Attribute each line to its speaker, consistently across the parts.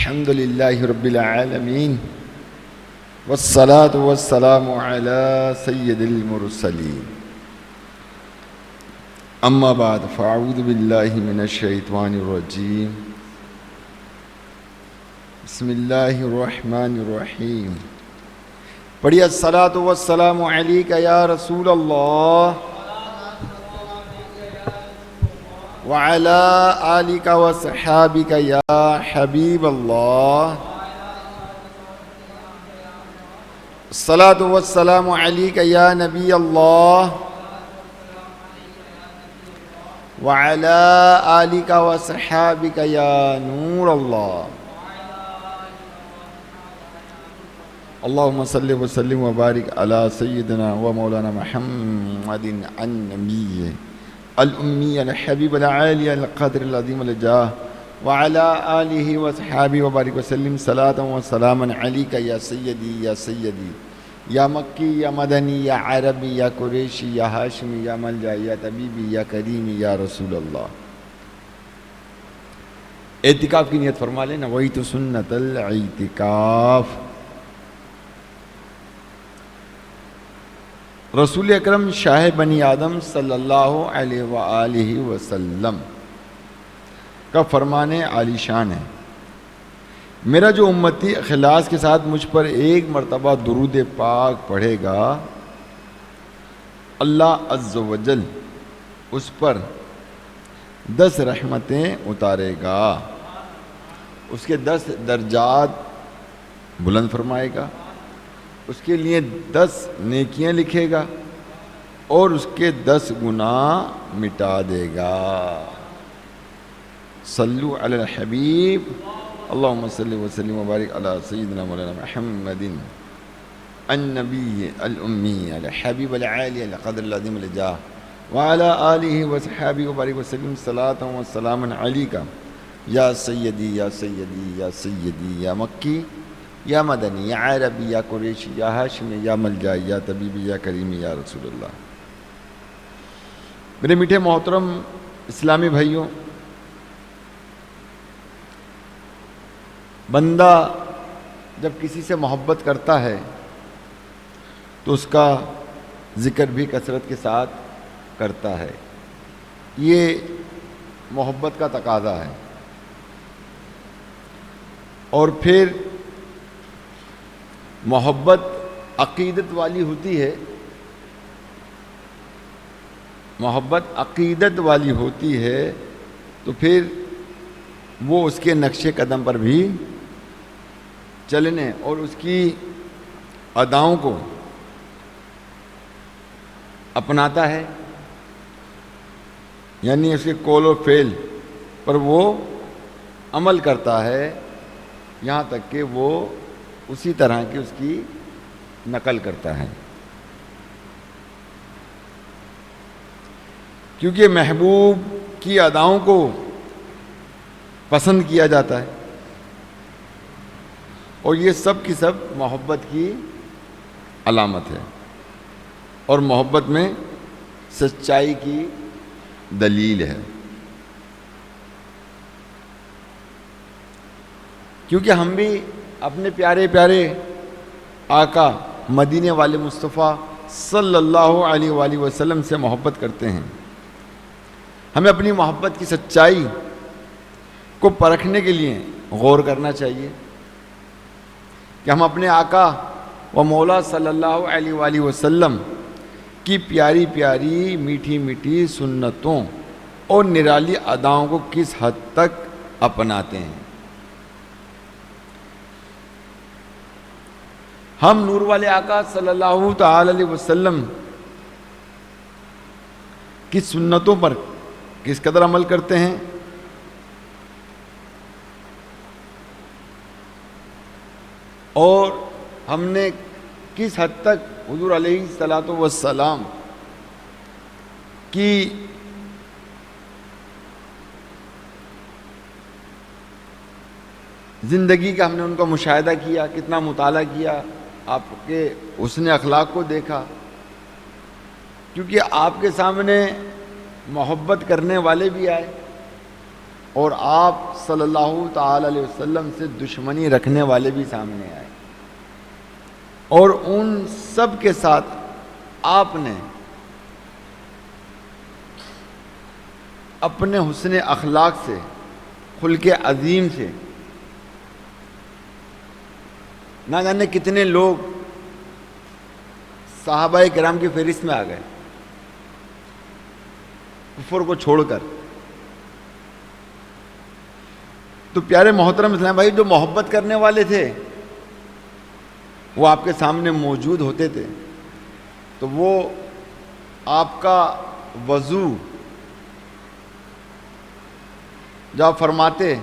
Speaker 1: الحمد لله رب العالمين والصلاة والسلام على سيد المرسلين أما بعد فأعوذ بالله من الشيطان الرجيم بسم الله الرحمن الرحيم پڑھیے الصلاة والسلام علیک یا رسول اللہ وعلى آلك وصحابك يا حبيب الله الصلاة والسلام عليك يا نبي الله وعلى آلك وصحابك يا نور الله اللهم صل وسلم وبارك على سيدنا ومولانا محمد النبي الأمي الحبيب العالي القدر العظيم الجاه وعلى آله وصحابه وبارك وسلم صلاة وسلاما عليك يا سيدي يا سيدي يا مكي يا مدني يا عربي يا قريشي يا هاشمي يا ملجأ يا طبيبي يا كريمي يا رسول الله. اعتکاف کی نیت فرما لیں. نویت سنت الاعتکاف. رسول اکرم شاہ بنی آدم صلی اللہ علیہ وآلہ وسلم کا فرمان عالی شان ہے، میرا جو امتی اخلاص کے ساتھ مجھ پر ایک مرتبہ درود پاک پڑھے گا، اللہ عز و جل اس پر 10 رحمتیں اتارے گا، اس کے 10 درجات بلند فرمائے گا، اس کے لیے 10 نیکیاں لکھے گا اور اس کے 10 گناہ مٹا دے گا. صلو علی الحبیب اللہم صلی وسلم وبارک علی سیدنا مولانا محمد النبی الامی الحبیب العالی القدر العظیم الجاہ وعلی آلہ وصحابہ وبارک وسلم صلاة وسلاما علیکہ یا سیدی یا سیدی یا سیدی یا مکی یا مدنی یا عربی یا قریشی یا ہاشمی یا ملجا یا طبیبی یا کریمی یا رسول اللہ. میرے میٹھے محترم اسلامی بھائیوں، بندہ جب کسی سے محبت کرتا ہے تو اس کا ذکر بھی کثرت کے ساتھ کرتا ہے. یہ محبت کا تقاضا ہے. اور پھر محبت عقیدت والی ہوتی ہے، محبت عقیدت والی ہوتی ہے تو پھر وہ اس کے نقش قدم پر بھی چلنے اور اس کی اداؤں کو اپناتا ہے، یعنی اس کے قول و فعل پر وہ عمل کرتا ہے، یہاں تک کہ وہ اسی طرح کی اس کی نقل کرتا ہے. کیونکہ محبوب کی اداؤں کو پسند کیا جاتا ہے اور یہ سب کی سب محبت کی علامت ہے اور محبت میں سچائی کی دلیل ہے. کیونکہ ہم بھی اپنے پیارے پیارے آقا مدینے والے مصطفیٰ صلی اللہ علیہ وآلہ وسلم سے محبت کرتے ہیں. ہمیں اپنی محبت کی سچائی کو پرکھنے کے لیے غور کرنا چاہیے کہ ہم اپنے آقا و مولا صلی اللہ علیہ وآلہ وسلم کی پیاری پیاری میٹھی میٹھی سنتوں اور نرالی اداؤں کو کس حد تک اپناتے ہیں. ہم نور والے آقا صلی اللہ تعالی علیہ وسلم کی سنتوں پر کس قدر عمل کرتے ہیں، اور ہم نے کس حد تک حضور علیہ الصلاۃ والسلام کی زندگی کا ہم نے ان کا مشاہدہ کیا، کتنا مطالعہ کیا، آپ کے حسن اخلاق کو دیکھا. کیونکہ آپ کے سامنے محبت کرنے والے بھی آئے اور آپ صلی اللہ تعالی علیہ وسلم سے دشمنی رکھنے والے بھی سامنے آئے، اور ان سب کے ساتھ آپ نے اپنے حسن اخلاق سے، خلق عظیم سے نہ جانے کتنے لوگ صحابہ کرام کی فہرست میں آ گئے کفر کو چھوڑ کر۔ تو پیارے محترم اسلام بھائی، جو محبت کرنے والے تھے وہ آپ کے سامنے موجود ہوتے تھے، تو وہ آپ کا وضو جب فرماتے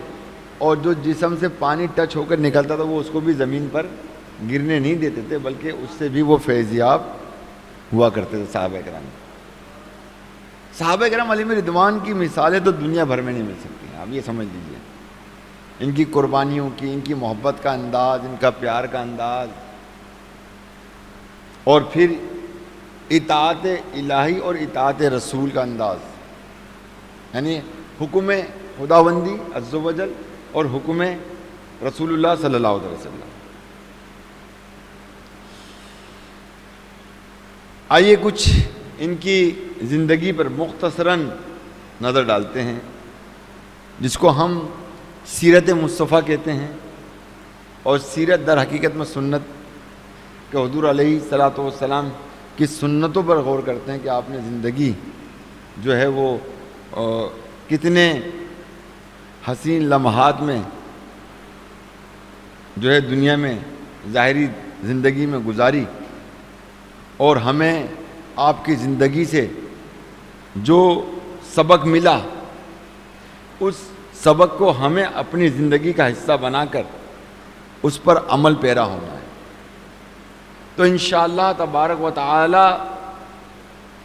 Speaker 1: اور جو جسم سے پانی ٹچ ہو کر نکلتا تھا وہ اس کو بھی زمین پر گرنے نہیں دیتے تھے، بلکہ اس سے بھی وہ فیضیاب ہوا کرتے تھے صحابہ کرام۔ صحابہ کرام علیہم رضوان کی مثالیں تو دنیا بھر میں نہیں مل سکتی ہیں، آپ یہ سمجھ لیجئے۔ ان کی قربانیوں کی، ان کی محبت کا انداز، ان کا پیار کا انداز، اور پھر اطاعت الہی اور اطاعت رسول کا انداز، یعنی حکم خداوندی عز و جل اور حکم رسول اللہ صلی اللہ علیہ وسلم۔ آئیے کچھ ان کی زندگی پر مختصراً نظر ڈالتے ہیں، جس کو ہم سیرت مصطفیٰ کہتے ہیں، اور سیرت در حقیقت میں سنت کہ حضور علیہ الصلوۃ والسلام کی سنتوں پر غور کرتے ہیں کہ آپ نے زندگی جو ہے وہ کتنے حسین لمحات میں جو ہے دنیا میں ظاہری زندگی میں گزاری، اور ہمیں آپ کی زندگی سے جو سبق ملا اس سبق کو ہمیں اپنی زندگی کا حصہ بنا کر اس پر عمل پیرا ہونا ہے۔ تو انشاءاللہ تبارک و تعالی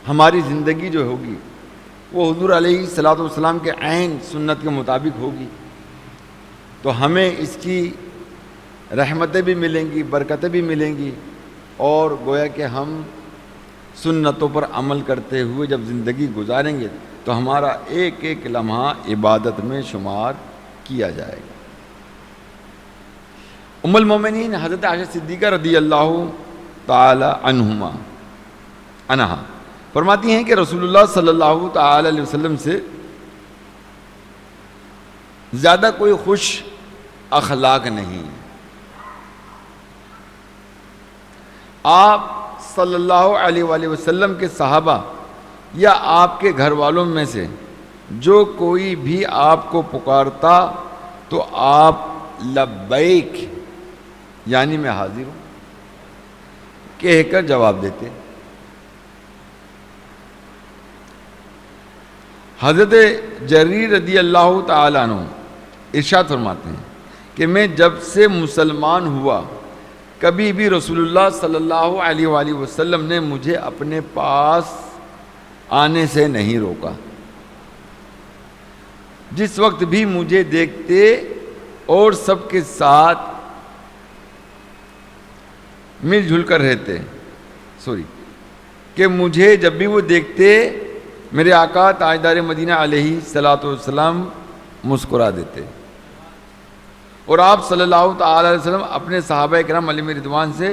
Speaker 1: ہماری زندگی جو ہوگی وہ حضور علیہ الصلوۃ والسلام کے عین سنت کے مطابق ہوگی، تو ہمیں اس کی رحمتیں بھی ملیں گی، برکتیں بھی ملیں گی، اور گویا کہ ہم سنتوں پر عمل کرتے ہوئے جب زندگی گزاریں گے تو ہمارا ایک ایک لمحہ عبادت میں شمار کیا جائے گا۔ ام المومنین حضرت عائشہ صدیقہ رضی اللہ تعالی عنہا فرماتی ہیں کہ رسول اللہ صلی اللہ تعالی علیہ وسلم سے زیادہ کوئی خوش اخلاق نہیں ہے۔ آپ صلی اللہ علیہ وآلہ وسلم کے صحابہ یا آپ کے گھر والوں میں سے جو کوئی بھی آپ کو پکارتا تو آپ لبیک یعنی میں حاضر ہوں کہہ کر جواب دیتے۔ حضرت جریر رضی اللہ تعالیٰ عنہ ارشاد فرماتے ہیں کہ میں جب سے مسلمان ہوا کبھی بھی رسول اللہ صلی اللہ علیہ وآلہ وسلم نے مجھے اپنے پاس آنے سے نہیں روکا۔ جس وقت بھی مجھے دیکھتے اور سب کے ساتھ مل جل کر رہتے کہ مجھے جب بھی وہ دیکھتے میرے آقا تاجدار مدینہ علیہ الصلوۃ والسلام مسکرا دیتے، اور آپ صلی اللہ تعالی علیہ وسلم اپنے صحابہ کرام علیہم رضوان سے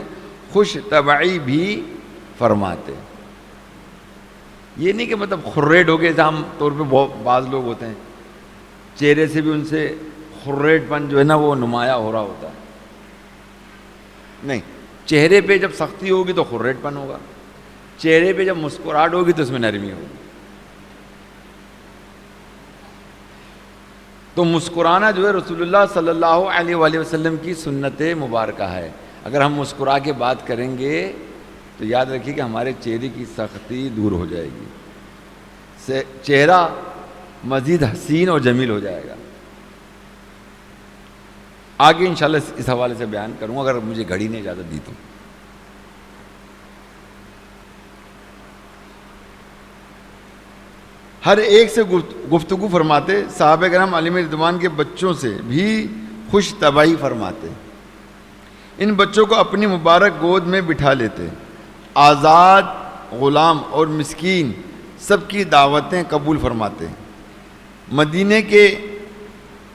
Speaker 1: خوش طبعی بھی فرماتے۔ یہ نہیں کہ مطلب خریٹ ہو گئے، عام طور پہ بعض لوگ ہوتے ہیں چہرے سے بھی ان سے خریٹ پن جو ہے نا وہ نمایاں ہو رہا ہوتا ہے، نہیں، چہرے پہ جب سختی ہوگی تو خریٹ پن ہوگا، چہرے پہ جب مسکراہٹ ہوگی تو اس میں نرمی ہوگی۔ تو مسکرانا جو ہے رسول اللہ صلی اللہ علیہ وآلہ وسلم کی سنت مبارکہ ہے۔ اگر ہم مسکرا کے بات کریں گے تو یاد رکھیے کہ ہمارے چہرے کی سختی دور ہو جائے گی، چہرہ مزید حسین اور جمیل ہو جائے گا۔ آگے انشاءاللہ اس حوالے سے بیان کروں اگر مجھے گھڑی نے اجازت دی تو۔ ہر ایک سے گفتگو فرماتے، صحابہ کرام علیہم رضوان کے بچوں سے بھی خوش طبعی فرماتے، ان بچوں کو اپنی مبارک گود میں بٹھا لیتے، آزاد غلام اور مسکین سب کی دعوتیں قبول فرماتے، مدینے کے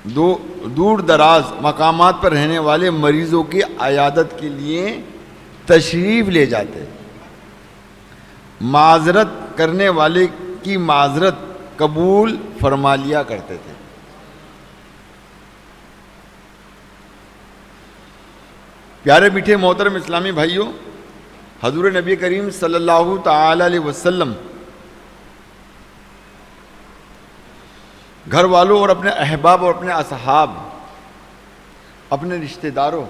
Speaker 1: دور دراز مقامات پر رہنے والے مریضوں کی عیادت کے لیے تشریف لے جاتے، معذرت کرنے والے کی معذرت قبول فرما لیا کرتے تھے۔ پیارے میٹھے محترم اسلامی بھائیوں، حضور نبی کریم صلی اللہ تعالی علیہ وسلم گھر والوں اور اپنے احباب اور اپنے اصحاب، اپنے رشتہ داروں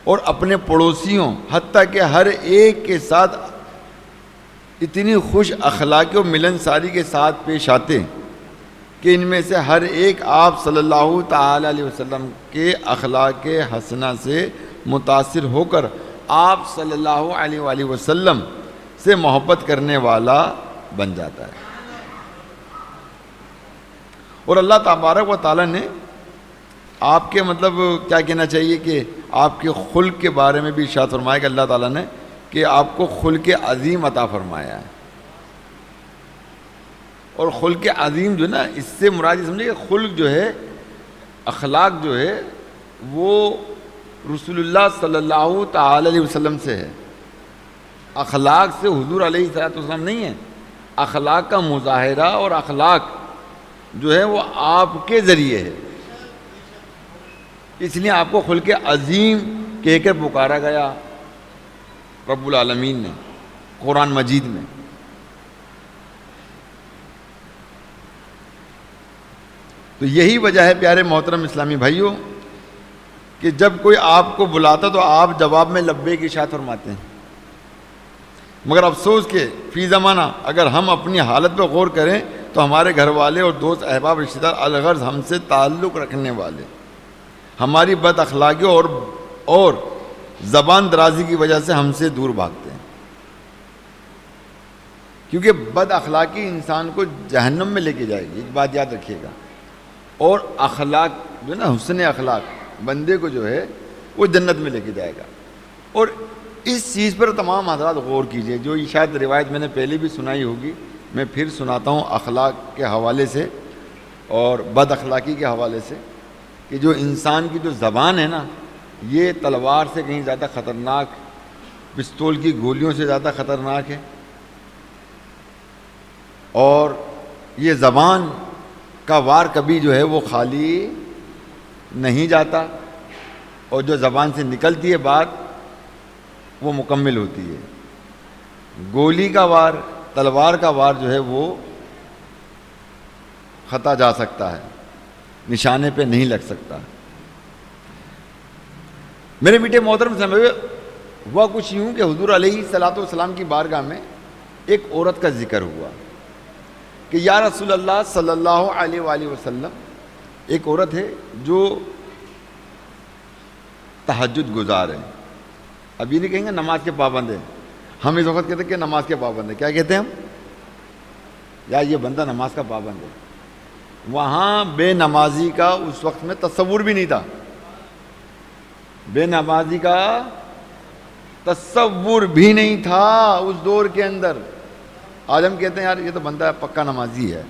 Speaker 1: اور اپنے پڑوسیوں، حتیٰ کہ ہر ایک کے ساتھ اتنی خوش اخلاقی اور ملنساری کے ساتھ پیش آتے کہ ان میں سے ہر ایک آپ صلی اللہ تعالی علیہ وسلم کے اخلاق حسنہ سے متاثر ہو کر آپ صلی اللہ علیہ وآلہ وسلم سے محبت کرنے والا بن جاتا ہے۔ اور اللہ تبارک و تعالیٰ نے آپ کے کیا کہنا چاہیے کہ آپ کے خلق کے بارے میں بھی ارشاد فرمایا کہ اللہ تعالیٰ نے کہ آپ کو خلق عظیم عطا فرمایا ہے۔ اور خلق عظیم جو نا، اس سے مراد یہ سمجھے کہ خلق جو ہے، اخلاق جو ہے، وہ رسول اللہ صلی اللہ تعالی علیہ وسلم سے ہے۔ اخلاق سے حضور علیہ السلام نہیں ہے، اخلاق کا مظاہرہ اور اخلاق جو ہے وہ آپ کے ذریعے ہے، اس لیے آپ کو خلق عظیم کہہ کر پکارا گیا رب العالمین نے قرآن مجید میں۔ تو یہی وجہ ہے پیارے محترم اسلامی بھائیوں کہ جب کوئی آپ کو بلاتا تو آپ جواب میں لبیک ارشاد فرماتے ہیں، مگر افسوس کہ فی زمانہ اگر ہم اپنی حالت پہ غور کریں تو ہمارے گھر والے اور دوست احباب رشتہ دار الغرض ہم سے تعلق رکھنے والے ہماری بد اخلاقی اور زبان درازی کی وجہ سے ہم سے دور بھاگتے ہیں، کیونکہ بد اخلاقی انسان کو جہنم میں لے کے جائے گی، ایک بات یاد رکھیے گا۔ اور اخلاق جو نا، حسن اخلاق بندے کو جو ہے وہ جنت میں لے کے جائے گا۔ اور اس چیز پر تمام حضرات غور کیجئے، جو شاید روایت میں نے پہلے بھی سنائی ہوگی، میں پھر سناتا ہوں اخلاق کے حوالے سے اور بد اخلاقی کے حوالے سے، کہ جو انسان کی جو زبان ہے نا، یہ تلوار سے کہیں زیادہ خطرناک، پستول کی گولیوں سے زیادہ خطرناک ہے۔ اور یہ زبان کا وار کبھی جو ہے وہ خالی نہیں جاتا، اور جو زبان سے نکلتی ہے بات وہ مکمل ہوتی ہے۔ گولی کا وار، تلوار کا وار جو ہے وہ خطا جا سکتا ہے، نشانے پہ نہیں لگ سکتا۔ میرے میٹھے محترم سمجھے، ہوا کچھ یوں کہ حضور علیہ الصلوۃ والسلام کی بارگاہ میں ایک عورت کا ذکر ہوا کہ یا رسول اللہ صلی اللہ علیہ وآلہ وسلم، ایک عورت ہے جو تہجد گزار ہے۔ اب یہ نہیں کہیں گے نماز کے پابند ہے، ہم اس وقت کہتے ہیں کہ نماز کے پابند ہے، کیا کہتے ہیں ہم؟ یا یہ بندہ نماز کا پابند ہے۔ وہاں بے نمازی کا اس وقت میں تصور بھی نہیں تھا، بے نمازی کا تصور بھی نہیں تھا اس دور کے اندر۔ آج ہم کہتے ہیں یار یہ تو بندہ پکا نمازی ہے،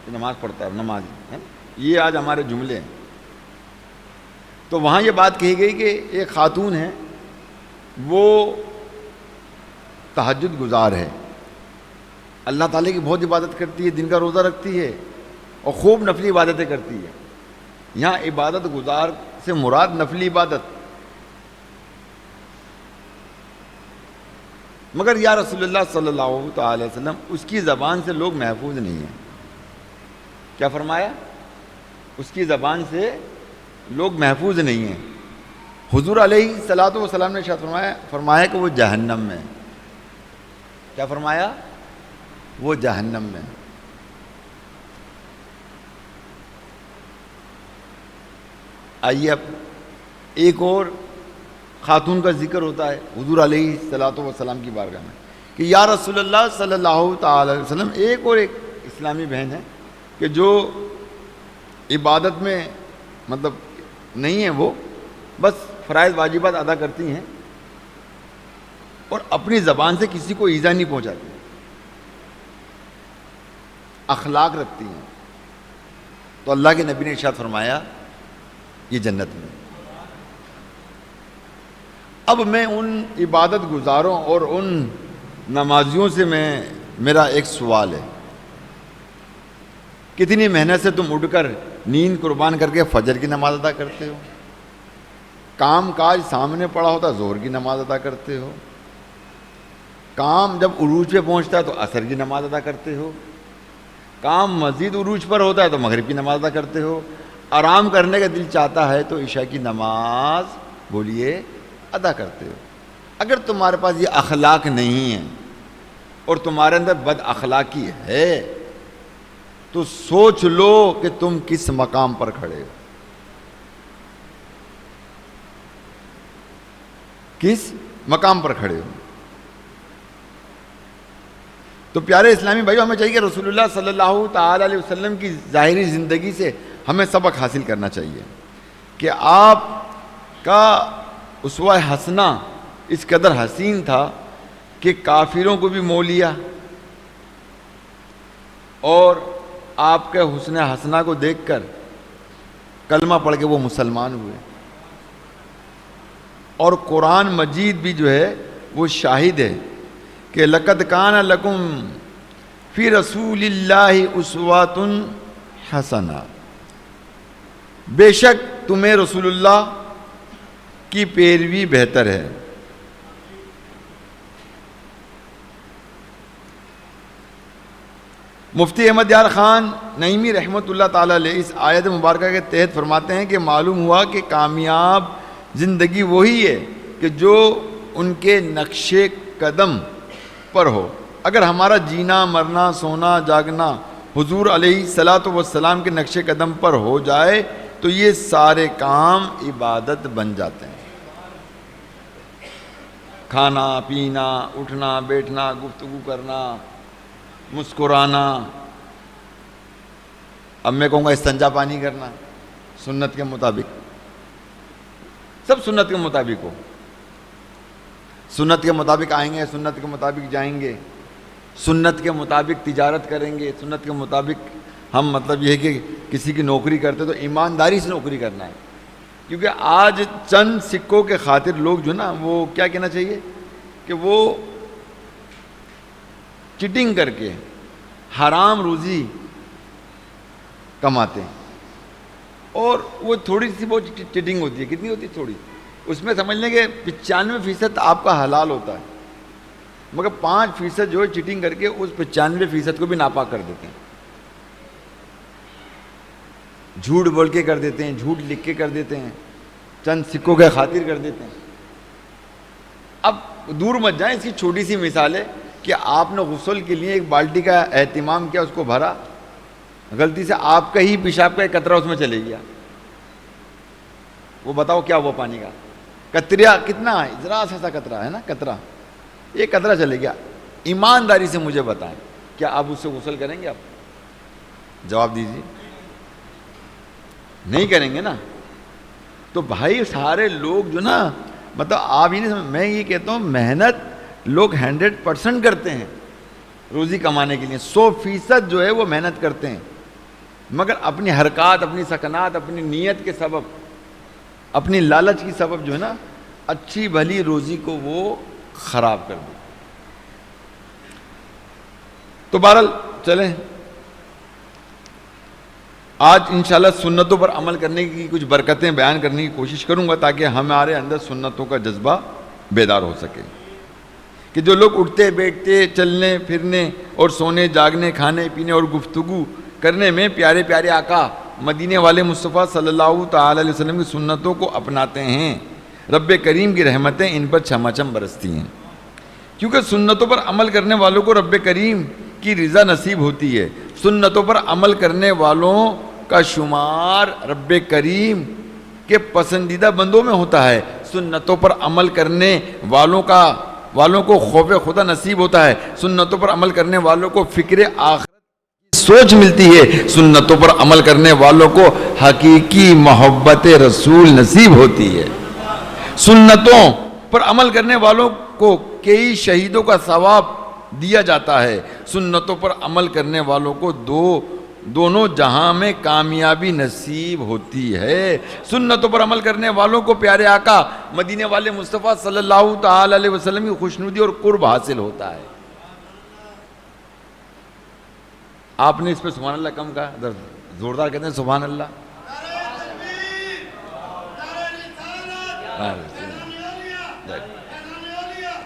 Speaker 1: یہ نماز پڑھتا ہے، نمازی ہے، یہ آج ہمارے جملے ہیں۔ تو وہاں یہ بات کہی گئی کہ ایک خاتون ہے، وہ تہجد گزار ہے، اللہ تعالیٰ کی بہت عبادت کرتی ہے، دن کا روزہ رکھتی ہے اور خوب نفلی عبادتیں کرتی ہے۔ یہاں عبادت گزار سے مراد نفلی عبادت، مگر یا رسول اللہ صلی اللہ تعالی وسلم اس کی زبان سے لوگ محفوظ نہیں ہیں۔ کیا فرمایا؟ اس کی زبان سے لوگ محفوظ نہیں ہیں۔ حضور علیہ الصلوۃ والسلام نے ارشاد فرمایا کہ وہ جہنم میں، کیا فرمایا؟ وہ جہنم میں۔ آئیے اب ایک اور خاتون کا ذکر ہوتا ہے حضور علیہ الصلوۃ والسلام کی بارگاہ میں کہ یا رسول اللہ صلی اللہ تعالی علیہ وسلم، ایک اور ایک اسلامی بہن ہے کہ جو عبادت میں نہیں ہے، وہ بس فرائض واجبات ادا کرتی ہیں اور اپنی زبان سے کسی کو ایذا نہیں پہنچاتی، اخلاق رکھتی ہیں۔ تو اللہ کے نبی نے ارشاد فرمایا یہ جنت میں۔ اب میں ان عبادت گزاروں اور ان نمازیوں سے میرا ایک سوال ہے، کتنی محنت سے تم اٹھ کر نیند قربان کر کے فجر کی نماز ادا کرتے ہو، کام کاج سامنے پڑا ہوتا ظہر کی نماز ادا کرتے ہو، کام جب عروج پہ پہنچتا ہے تو عصر کی نماز ادا کرتے ہو، کام مزید عروج پر ہوتا ہے تو مغرب کی نماز ادا کرتے ہو، آرام کرنے کا دل چاہتا ہے تو عشاء کی نماز بولیے ادا کرتے ہو۔ اگر تمہارے پاس یہ اخلاق نہیں ہے اور تمہارے اندر بد اخلاقی ہے تو سوچ لو کہ تم کس مقام پر کھڑے ہو، کس مقام پر کھڑے ہو۔ تو پیارے اسلامی بھائیو، ہمیں چاہیے کہ رسول اللہ صلی اللہ تعالی علیہ وسلم کی ظاہری زندگی سے ہمیں سبق حاصل کرنا چاہیے کہ آپ کا اسوہ حسنہ اس قدر حسین تھا کہ کافروں کو بھی مول لیا، اور آپ کے حسن حسنہ کو دیکھ کر کلمہ پڑھ کے وہ مسلمان ہوئے، اور قرآن مجید بھی جو ہے وہ شاہد ہے کہ لَقَدْ كَانَ لَكُمْ فِي رَسُولِ اللَّهِ أُسْوَةٌ حَسَنَةٌ، بے شک تمہیں رسول اللہ کی پیروی بہتر ہے۔ مفتی احمد یار خان نعیمی رحمۃ اللہ تعالیٰ علیہ اس آیت مبارکہ کے تحت فرماتے ہیں کہ معلوم ہوا کہ کامیاب زندگی وہی ہے کہ جو ان کے نقش قدم پر ہو۔ اگر ہمارا جینا مرنا سونا جاگنا حضور علیہ الصلاۃ والسلام کے نقش قدم پر ہو جائے تو یہ سارے کام عبادت بن جاتے ہیں۔ کھانا پینا اٹھنا بیٹھنا گفتگو کرنا مسکرانا، اب میں کہوں گا استنجا پانی کرنا سنت کے مطابق، سب سنت کے مطابق ہو، سنت کے مطابق آئیں گے، سنت کے مطابق جائیں گے، سنت کے مطابق تجارت کریں گے، سنت کے مطابق ہم مطلب یہ ہے کہ کسی کی نوکری کرتے تو ایمانداری سے نوکری کرنا ہے، کیونکہ آج چند سکوں کے خاطر لوگ جو نا وہ کیا کہنا چاہیے کہ وہ چٹنگ کر کے حرام روزی کماتے ہیں، اور وہ تھوڑی سی بہت چٹنگ ہوتی ہے، کتنی ہوتی ہے تھوڑی، اس میں سمجھ لیں کہ 95% آپ کا حلال ہوتا ہے، مگر 5% جو ہے چٹنگ کر کے اس 95% کو بھی ناپاک کر دیتے ہیں، جھوٹ بول کے کر دیتے ہیں، جھوٹ لکھ کے کر دیتے ہیں، چند سکوں کے خاطر کر دیتے ہیں۔ اب دور مت جائیں، اس کی چھوٹی سی مثال ہے کہ آپ نے غسل کے لیے ایک بالٹی کا اہتمام کیا، اس کو بھرا، غلطی سے آپ کا ہی پیشاب کا ایک قطرہ اس میں چلے گیا، وہ بتاؤ کیا ہوا پانی کا؟ قطرہ کتنا ہے؟ ذرا سا قطرہ ہے نا، قطرہ، ایک قطرہ چلے گیا۔ ایمانداری سے مجھے بتائیں کیا آپ اس سے غسل کریں گے؟ آپ جواب دیجیے، نہیں کریں گے نا۔ تو بھائی سارے لوگ جو نا مطلب آپ ہی نہیں، میں یہ کہتا ہوں محنت لوگ 100% کرتے ہیں روزی کمانے کے لیے، 100% جو ہے وہ محنت کرتے ہیں، مگر اپنی حرکات اپنی سکنات اپنی نیت کے سبب اپنی لالچ کی سبب جو ہے نا اچھی بھلی روزی کو وہ خراب کر دے۔ تو بہرحال چلیں آج انشاءاللہ سنتوں پر عمل کرنے کی کچھ برکتیں بیان کرنے کی کوشش کروں گا تاکہ ہمارے اندر سنتوں کا جذبہ بیدار ہو سکے، کہ جو لوگ اٹھتے بیٹھتے چلنے پھرنے اور سونے جاگنے کھانے پینے اور گفتگو کرنے میں پیارے پیارے آقا مدینے والے مصطفیٰ صلی اللہ تعالی علیہ وسلم کی سنتوں کو اپناتے ہیں، رب کریم کی رحمتیں ان پر چھماچم برستی ہیں، کیونکہ سنتوں پر عمل کرنے والوں کو رب کریم کی رضا نصیب ہوتی ہے۔ سنتوں پر عمل کرنے والوں کا شمار رب کریم کے پسندیدہ بندوں میں ہوتا ہے، سنتوں پر عمل کرنے والوں کو خوف خدا نصیب ہوتا ہے، سنتوں پر عمل کرنے والوں کو فکر آخرت کی سوچ ملتی ہے، سنتوں پر عمل کرنے والوں کو حقیقی محبت رسول نصیب ہوتی ہے، سنتوں پر عمل کرنے والوں کو کئی شہیدوں کا ثواب دیا جاتا ہے، سنتوں پر عمل کرنے والوں کو 2 دونوں جہاں میں کامیابی نصیب ہوتی ہے۔ سنتوں پر عمل کرنے والوں کو پیارے آقا مدینے والے مصطفیٰ صلی اللہ تعالی علیہ وسلم کی خوشنودی اور قرب حاصل ہوتا ہے۔ آپ نے اس پہ سبحان اللہ کم کہا، زوردار کہتے ہیں سبحان اللہ۔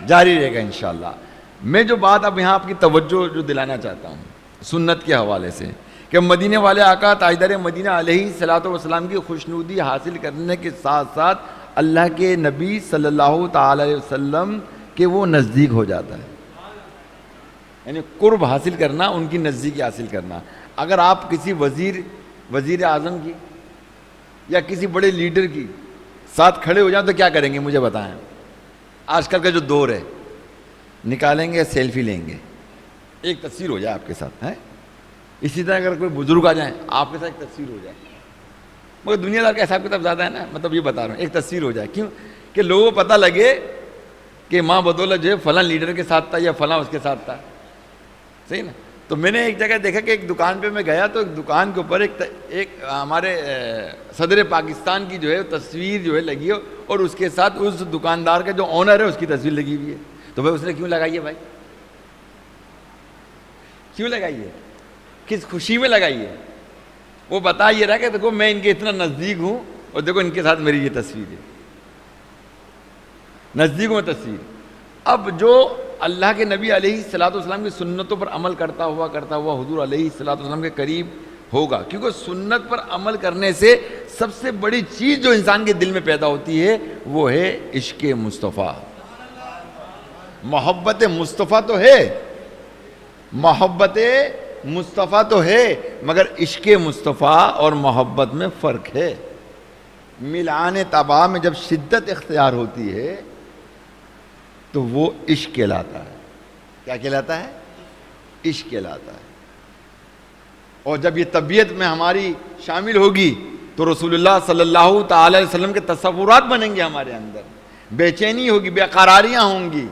Speaker 1: جاری رہے گا انشاءاللہ۔ میں جو بات اب یہاں آپ کی توجہ جو دلانا چاہتا ہوں سنت کے حوالے سے، کہ مدینے والے آقا تاجدار مدینہ علیہ الصلوۃ والسلام کی خوشنودی حاصل کرنے کے ساتھ ساتھ اللہ کے نبی صلی اللہ تعالی علیہ وسلم کے وہ نزدیک ہو جاتا ہے، یعنی قرب حاصل کرنا، ان کی نزدیکی حاصل کرنا۔ اگر آپ کسی وزیر اعظم کی یا کسی بڑے لیڈر کی ساتھ کھڑے ہو جائیں تو کیا کریں گے مجھے بتائیں؟ آج کل کا جو دور ہے، نکالیں گے سیلفی لیں گے، ایک تصویر ہو جائے آپ کے ساتھ ہے۔ اسی طرح اگر کوئی بزرگ آ جائیں آپ کے ساتھ ایک تصویر ہو جائے، مگر دنیا دار کا حساب کتاب زیادہ ہے نا، مطلب یہ بتا رہا ہوں ایک تصویر ہو جائے، کیوں کہ لوگوں کو پتہ لگے کہ ماں بدولت جو ہے فلاں لیڈر کے ساتھ تھا یا فلاں اس کے ساتھ تھا، صحیح نا۔ تو میں نے ایک جگہ دیکھا کہ ایک دکان پہ میں گیا تو ایک دکان کے اوپر ایک ہمارے صدر پاکستان کی جو ہے تصویر جو ہے لگی ہے، اور اس کے ساتھ اس دکاندار کا جو آنر ہے اس کی تصویر لگی ہوئی ہے۔ تو بھائی اس نے کیوں لگائی ہے؟ بھائی کیوں لگائی ہے؟ کس خوشی میں لگائی ہے؟ وہ بتا یہ رہا کہ دیکھو میں ان کے اتنا نزدیک ہوں اور دیکھو ان کے ساتھ میری یہ تصویر ہے، نزدیک ہوں تصویر۔ اب جو اللہ کے نبی علیہ الصلوۃ والسلام کی سنتوں پر عمل کرتا ہوا حضور علیہ الصلوۃ والسلام کے قریب ہوگا، کیونکہ سنت پر عمل کرنے سے سب سے بڑی چیز جو انسان کے دل میں پیدا ہوتی ہے وہ ہے عشق مصطفیٰ۔ محبت مصطفیٰ تو ہے، محبت مصطفیٰ تو ہے، مگر عشق مصطفیٰ اور محبت میں فرق ہے۔ ملعان طبع میں جب شدت اختیار ہوتی ہے تو وہ عشق کہلاتا ہے۔ کیا کہلاتا ہے؟ عشق کہلاتا ہے۔ اور جب یہ طبیعت میں ہماری شامل ہوگی تو رسول اللہ صلی اللہ تعالی علیہ وسلم کے تصورات بنیں گے ہمارے اندر، بے چینی ہوگی، بے قراریاں ہوں گی،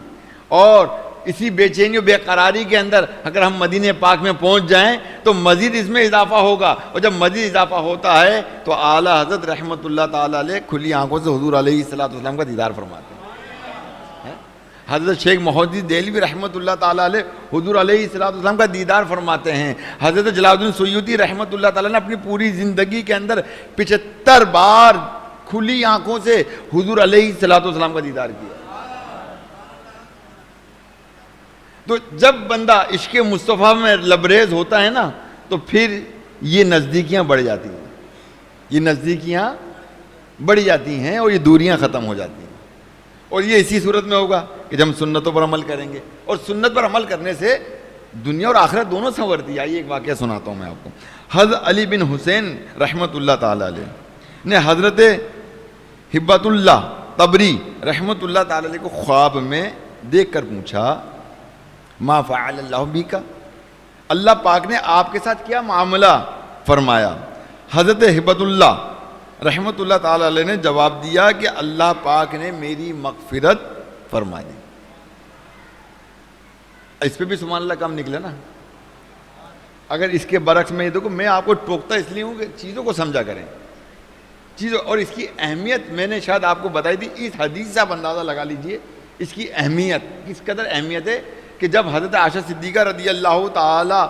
Speaker 1: اور اسی بے چینی و بے قراری کے اندر اگر ہم مدینہ پاک میں پہنچ جائیں تو مزید اس میں اضافہ ہوگا، اور جب مزید اضافہ ہوتا ہے تو اعلیٰ حضرت رحمۃ اللہ تعالی علیہ کھلی آنکھوں سے حضور علیہ الصلوۃ والسلام کا دیدار فرماتے ہیں۔ حضرت شیخ محدث دہلوی رحمۃ اللہ تعالی علیہ حضور علیہ الصلوۃ والسلام کا دیدار فرماتے ہیں۔ حضرت جلال الدین سیوطی رحمۃ اللہ تعالی نے اپنی پوری زندگی کے اندر 75 بار کھلی آنکھوں سے حضور علیہ الصلوۃ والسلام کا دیدار کیا۔ تو جب بندہ عشق مصطفیٰ میں لبریز ہوتا ہے نا تو پھر یہ نزدیکیاں بڑھ جاتی ہیں، یہ نزدیکیاں بڑھ جاتی ہیں اور یہ دوریاں ختم ہو جاتی ہیں۔ اور یہ اسی صورت میں ہوگا کہ جب ہم سنتوں پر عمل کریں گے، اور سنت پر عمل کرنے سے دنیا اور آخرت دونوں سنورتی ہے۔ آئیے ایک واقعہ سناتا ہوں میں آپ کو۔ حضرت علی بن حسین رحمۃ اللہ تعالی علیہ نے حضرت ہبت اللہ طبری رحمۃ اللہ تعالی علیہ کو خواب میں دیکھ کر پوچھا، ما فعل اللہ بیکا، اللہ پاک نے آپ کے ساتھ کیا معاملہ فرمایا؟ حضرت ہبت اللہ رحمۃ اللہ تعالی علیہ نے جواب دیا کہ اللہ پاک نے میری مغفرت فرما دی۔ اس پہ بھی سبحان اللہ کم نکلا نا۔ اگر اس کے برعکس میں یہ دیکھو، میں آپ کو ٹوکتا اس لیے ہوں کہ چیزوں کو سمجھا کریں، چیزوں اور اس کی اہمیت میں نے شاید آپ کو بتائی تھی۔ اس حدیث سے آپ اندازہ لگا لیجئے اس کی اہمیت کس قدر اہمیت ہے کہ جب حضرت عائشہ صدیقہ رضی اللہ تعالی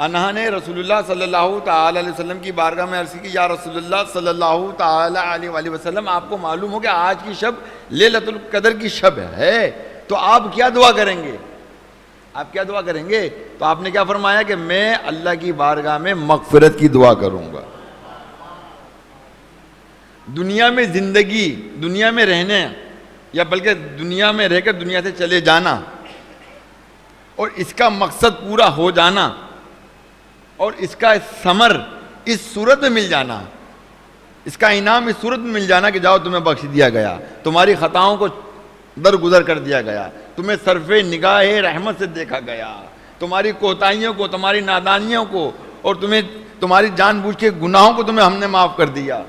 Speaker 1: عنہا نے رسول اللہ صلی اللہ تعالی علیہ وسلم کی بارگاہ میں عرض کی کہ یا رسول اللہ صلی اللہ تعالی علیہ وآلہ وسلم، آپ کو معلوم ہو کہ آج کی شب لیلۃ القدر کی شب ہے، تو آپ کیا دعا کریں گے؟ آپ کیا دعا کریں گے؟ تو آپ نے کیا فرمایا کہ میں اللہ کی بارگاہ میں مغفرت کی دعا کروں گا۔ دنیا میں زندگی، دنیا میں رہنے، یا بلکہ دنیا میں رہ کر دنیا سے چلے جانا اور اس کا مقصد پورا ہو جانا اور اس کا ثمر اس صورت میں مل جانا، اس کا انعام اس صورت میں مل جانا کہ جاؤ تمہیں بخش دیا گیا، تمہاری خطاؤں کو درگزر کر دیا گیا، تمہیں صرف نگاہ رحمت سے دیکھا گیا، تمہاری کوتاہیوں کو، تمہاری نادانیوں کو اور تمہاری جان بوجھ کے گناہوں کو تمہیں ہم نے معاف کر دیا،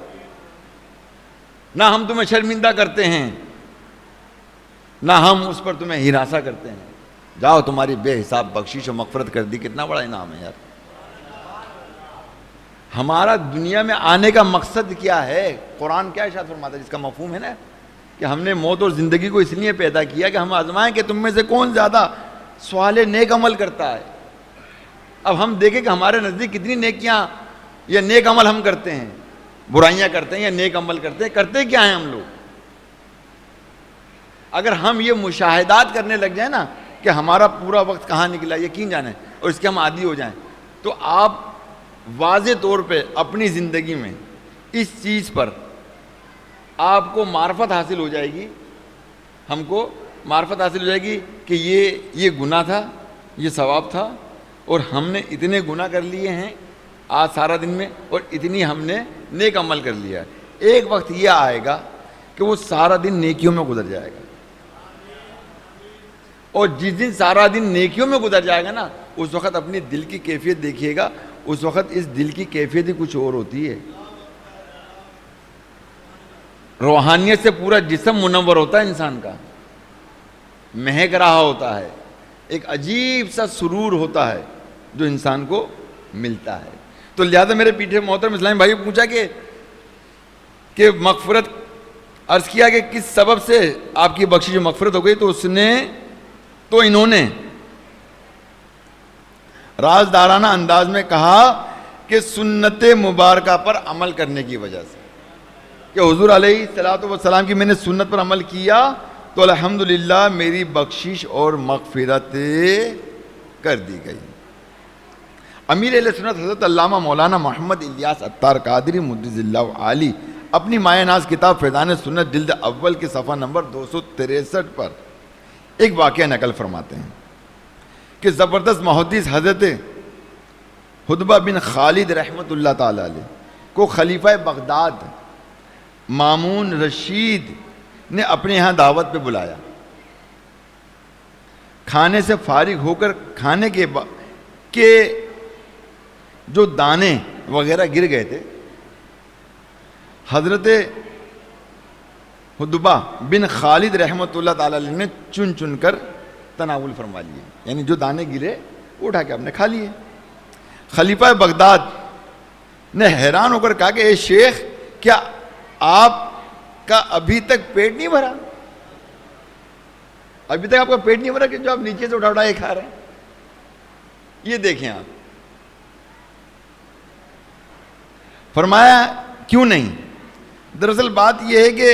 Speaker 1: نہ ہم تمہیں شرمندہ کرتے ہیں، نہ ہم اس پر تمہیں ہراساں کرتے ہیں، جاؤ تمہاری بے حساب بخشش و مغفرت کر دی۔ کتنا بڑا انعام ہے یار، ہمارا دنیا میں آنے کا مقصد کیا ہے؟ قرآن کیا ارشاد فرماتا ہے جس کا مفہوم ہے نا کہ ہم نے موت اور زندگی کو اس لیے پیدا کیا کہ ہم آزمائیں کہ تم میں سے کون زیادہ صالح نیک عمل کرتا ہے۔ اب ہم دیکھیں کہ ہمارے نزدیک کتنی نیکیاں یا نیک عمل ہم کرتے ہیں، برائیاں کرتے ہیں یا نیک عمل کرتے کیا ہیں ہم لوگ؟ اگر ہم یہ مشاہدات کرنے لگ جائیں نا کہ ہمارا پورا وقت کہاں نکلا، یقین جانیں، اور اس کے ہم عادی ہو جائیں، تو آپ واضح طور پہ اپنی زندگی میں اس چیز پر آپ کو معرفت حاصل ہو جائے گی، ہم کو معرفت حاصل ہو جائے گی کہ یہ گناہ تھا، یہ ثواب تھا، اور ہم نے اتنے گناہ کر لیے ہیں آج سارا دن میں، اور اتنی ہم نے نیک عمل کر لیا ہے۔ ایک وقت یہ آئے گا کہ وہ سارا دن نیکیوں میں گزر جائے گا، اور جس دن سارا دن نیکیوں میں گزر جائے گا نا، اس وقت اپنی دل کی کیفیت دیکھیے گا، اس وقت اس دل کی کیفیت ہی کچھ اور ہوتی ہے۔ روحانیت سے پورا جسم منور ہوتا ہے انسان کا، مہک رہا ہوتا ہے، ایک عجیب سا سرور ہوتا ہے جو انسان کو ملتا ہے۔ تو لہذا میرے پیچھے محترم اسلامی بھائی پوچھا کہ مغفرت، عرض کیا کہ کس سبب سے آپ کی بخشش و مغفرت ہو گئی، تو انہوں نے رازدارانہ انداز میں کہا کہ سنت مبارکہ پر عمل کرنے کی وجہ سے، کہ حضور علیہ الصلوۃ والسلام کی میں نے سنت پر عمل کیا تو الحمدللہ میری بخشش اور مغفرت کر دی گئی۔ امیر اہل سنت حضرت علامہ مولانا محمد الیاس عطار قادری مدثر اللہ علی اپنی مایہ ناز کتاب فیضان سنت جلد اول کے صفحہ نمبر 263 پر ایک واقعہ نقل فرماتے ہیں کہ زبردست محدث حضرت حدبہ بن خالد رحمۃ اللہ تعالی علیہ کو خلیفہ بغداد مامون رشید نے اپنے ہاں دعوت پہ بلایا۔ کھانے سے فارغ ہو کر کھانے کے جو دانے وغیرہ گر گئے تھے، حضرت حدبہ بن خالد رحمۃ اللہ تعالی علیہ نے چن چن کر تناول فرما لیے، یعنی جو دانے گرے وہ اٹھا کے آپ نے کھا لیے۔ خلیفہ بغداد نے حیران ہو کر کہا کہ اے شیخ، کیا آپ کا ابھی تک پیٹ نہیں بھرا؟ ابھی تک آپ کا پیٹ نہیں بھرا کہ جو آپ نیچے سے اٹھا کے کھا رہے ہیں؟ یہ دیکھیں آپ۔ فرمایا کیوں نہیں؟ دراصل بات یہ ہے کہ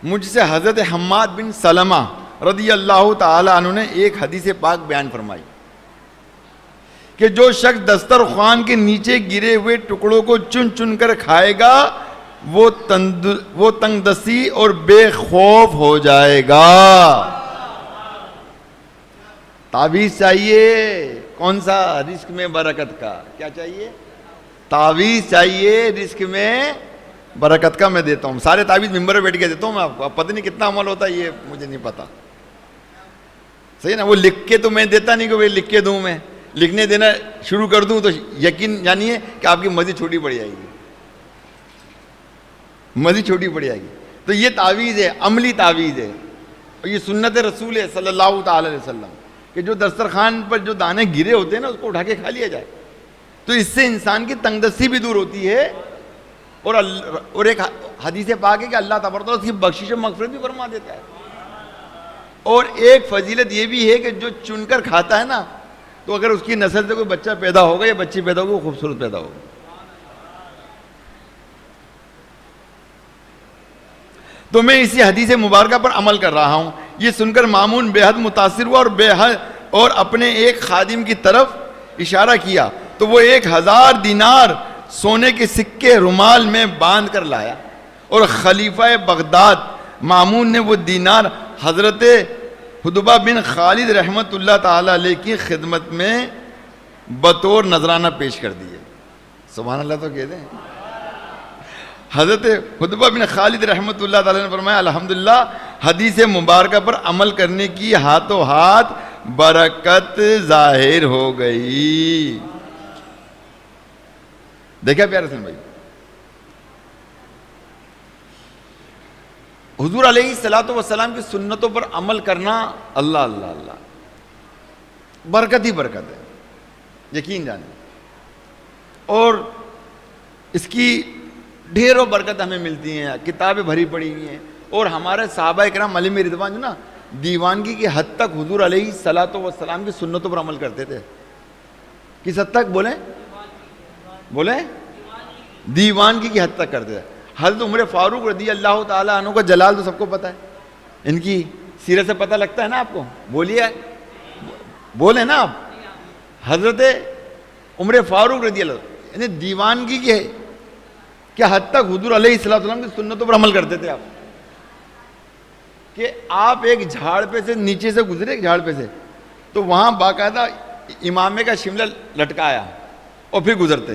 Speaker 1: مجھ سے حضرت حماد بن سلمہ رضی اللہ تعالی عنہ نے ایک حدیث پاک بیان فرمائی کہ جو شخص دسترخوان کے نیچے گرے ہوئے ٹکڑوں کو چن چن کر کھائے گا وہ تنگ دستی اور بے خوف ہو جائے گا۔ تعویذ چاہیے کون سا؟ رزق میں برکت کا۔ کیا چاہیے؟ تعویذ چاہیے رزق میں برکت کا۔ میں دیتا ہوں سارے تعویذ ممبر پہ بیٹھ کے دیتا ہوں میں آپ کو، اب پتہ نہیں کتنا عمل ہوتا ہے یہ مجھے نہیں پتا، صحیح نا؟ وہ لکھ کے تو میں دیتا نہیں کہ وہ لکھ کے دوں، میں لکھنے دینا شروع کر دوں تو یقین جانیے کہ آپ کی مزید چھوٹی پڑ جائے گی، مزید چھوٹی پڑ جائے گی۔ تو یہ تعویذ ہے، عملی تعویذ ہے، اور یہ سنت رسول ہے صلی اللہ تعالی علیہ وسلم کہ جو دسترخوان پر جو دانے گرے ہوتے ہیں نا اس کو اٹھا کے کھا لیا جائے، تو اس سے انسان کی تنگ دستی بھی دور ہوتی ہے، اور ایک حدیث پاک ہے کہ اللہ تبارک اس کی بخشش و مغفرت بھی فرما دیتا ہے۔ اور ایک فضیلت یہ بھی ہے کہ جو چن کر کھاتا ہے نا، تو اگر اس کی نسل سے کوئی بچہ پیدا ہوگا یا بچی پیدا ہوگی وہ خوبصورت پیدا ہوگا۔ تو میں اسی حدیث مبارکہ پر عمل کر رہا ہوں۔ یہ سن کر مامون بے حد متاثر ہوا اور اپنے ایک خادم کی طرف اشارہ کیا تو وہ 1000 دینار سونے کے سکے رومال میں باندھ کر لایا، اور خلیفہ بغداد مامون نے وہ دینار حضرت حدبہ بن خالد رحمۃ اللہ تعالی علیہ کی خدمت میں بطور نذرانہ پیش کر دیے۔ سبحان اللہ تو کہہ دیں۔ حضرت حدبہ بن خالد رحمۃ اللہ تعالی نے فرمایا الحمدللہ حدیث مبارکہ پر عمل کرنے کی ہاتھوں ہاتھ برکت ظاہر ہو گئی۔ دیکھا پیارے سن بھائی، حضور علیہ الصلوۃ والسلام کی سنتوں پر عمل کرنا اللہ اللہ اللہ برکت ہی برکت ہے، یقین جانیں۔ اور اس کی ڈھیروں برکت ہمیں ملتی ہیں، کتابیں بھری پڑی ہوئی ہیں. اور ہمارے صحابہ کرام علیہم رضوان جو نا دیوانگی کی حد تک حضور علیہ الصلوۃ والسلام کی سنتوں پر عمل کرتے تھے. کس حد تک بولیں؟ دیوانگی کی حد تک کرتے تھے. حضرت عمر فاروق رضی اللہ تعالیٰ عنہ کا جلال تو سب کو پتہ ہے، ان کی سیرت سے پتہ لگتا ہے نا آپ کو. بولیں نا آپ. حضرت عمر فاروق رضی اللہ یعنی دیوانگی کے کیا حد تک حضور علیہ الصلوۃ والسلام کی سنتوں پر عمل کرتے تھے آپ، کہ آپ ایک جھاڑ پہ سے نیچے سے گزرے، ایک جھاڑ پہ سے، تو وہاں باقاعدہ امامے کا شملہ لٹکایا اور پھر گزرتے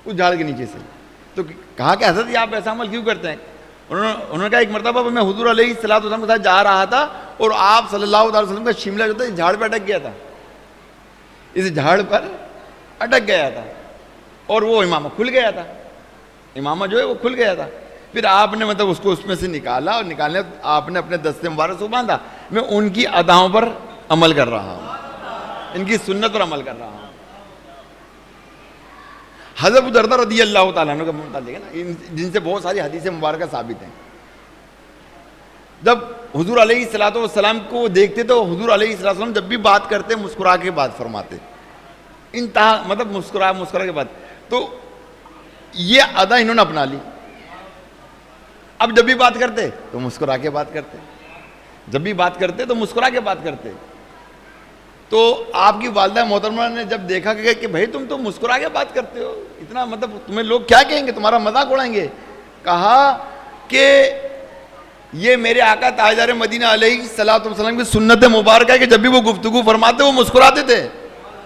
Speaker 1: اس جھاڑ کے نیچے سے. تو کہا کہ حضرت یہ آپ ایسا عمل کیوں کرتے ہیں؟ انہوں نے کہا ایک مرتبہ میں حضور علیہ الصلوۃ والسلام کے ساتھ جا رہا تھا اور آپ صلی اللہ علیہ وسلم کا شملہ جو تھا اس جھاڑ پہ اٹک گیا تھا، اس جھاڑ پر اٹک گیا تھا اور وہ امامہ کھل گیا تھا، امامہ جو ہے وہ کھل گیا تھا. پھر آپ نے مطلب اس کو اس میں سے نکالا اور نکالنے آپ نے اپنے دستے مبارک سے باندھا. میں ان کی اداؤں پر عمل کر رہا ہوں، ان کی سنت پر عمل کر رہا ہوں. حضرت ابو درداء رضی اللہ تعالیٰ عنہ کا متعلق ہے نا، جن سے بہت ساری حدیث مبارکہ ثابت ہیں. جب حضور علیہ الصلوۃ والسلام کو دیکھتے تو حضور علیہ الصلوۃ والسلام جب بھی بات کرتے مسکرا کے بات فرماتے، انتہا مطلب مسکرا کے بعد. تو یہ ادا انہوں نے اپنا لی. اب جب بھی بات کرتے تو مسکرا کے بات کرتے، جب بھی بات کرتے تو مسکرا کے بات کرتے. تو آپ کی والدہ محترمہ نے جب دیکھا کہ بھائی تم تو مسکرا کے بات کرتے ہو، اتنا مطلب تمہیں لوگ کیا کہیں گے، تمہارا مذاق اڑائیں گے. کہا کہ یہ میرے آقا تاجدار مدینہ علیہ الصلوۃ والسلام کی سنت مبارکہ ہے کہ جب بھی وہ گفتگو فرماتے وہ مسکراتے تھے،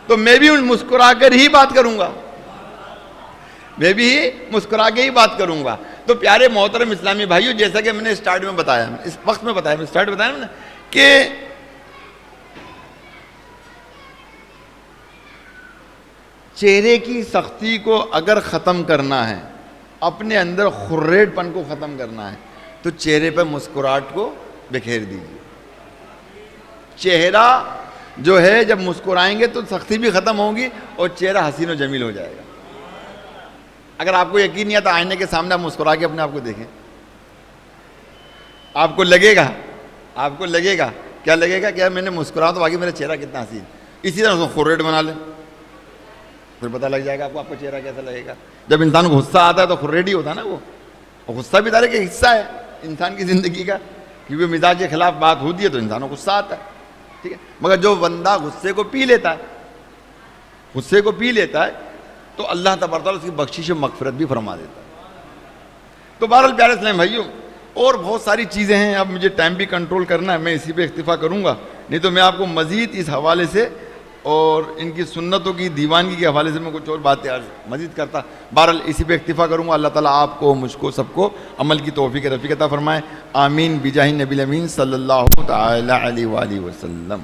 Speaker 1: تو میں بھی مسکرا کر ہی بات کروں گا، میں بھی مسکرا کے ہی بات کروں گا. تو پیارے محترم اسلامی بھائیوں، جیسا کہ میں نے اسٹارٹ میں بتایا، اس وقت میں بتایا نا کہ چہرے کی سختی کو اگر ختم کرنا ہے، اپنے اندر خریٹ پن کو ختم کرنا ہے، تو چہرے پہ مسکراہٹ کو بکھیر دیجیے. چہرہ جو ہے جب مسکرائیں گے تو سختی بھی ختم ہوگی اور چہرہ حسین و جمیل ہو جائے گا. اگر آپ کو یقین نہیں آتا آئینے کے سامنے آپ مسکرا کے اپنے آپ کو دیکھیں، آپ کو لگے گا کیا لگے گا کہ میں نے مسکرا تو باقی میرا چہرہ کتنا حسین. اسی طرح اس کو خریٹ بنا لیں، پھر پتہ لگ جائے گا آپ کو چہرہ کیسا لگے گا. جب انسان کو غصہ آتا ہے تو خریٹ ہی ہوتا ہے نا، وہ غصہ بھی دارے کہ حصہ ہے انسان کی زندگی کا، کیونکہ مزاج کے خلاف بات ہوتی ہے تو انسان کو غصہ آتا ہے. ٹھیک ہے، مگر جو بندہ غصے کو پی لیتا ہے تو اللہ تبارک تعالیٰ اس کی بخشش و مغفرت بھی فرما دیتا ہے. تو بہرحال پیارے اسلام بھائیوں، اور بہت ساری چیزیں ہیں، اب مجھے ٹائم بھی کنٹرول کرنا ہے، میں اسی پہ اکتفا کروں گا، نہیں تو میں آپ کو مزید اس حوالے سے اور ان کی سنتوں کی دیوانگی کے حوالے سے میں کچھ اور باتیں مزید کرتا. بہرحال اسی پہ اکتفا کروں گا. اللہ تعالیٰ آپ کو، مجھ کو، سب کو عمل کی توفیق رفیق عطا فرمائے. آمین بجاہ نبی الامین صلی اللہ تعالی علیہ وآلہ وسلم.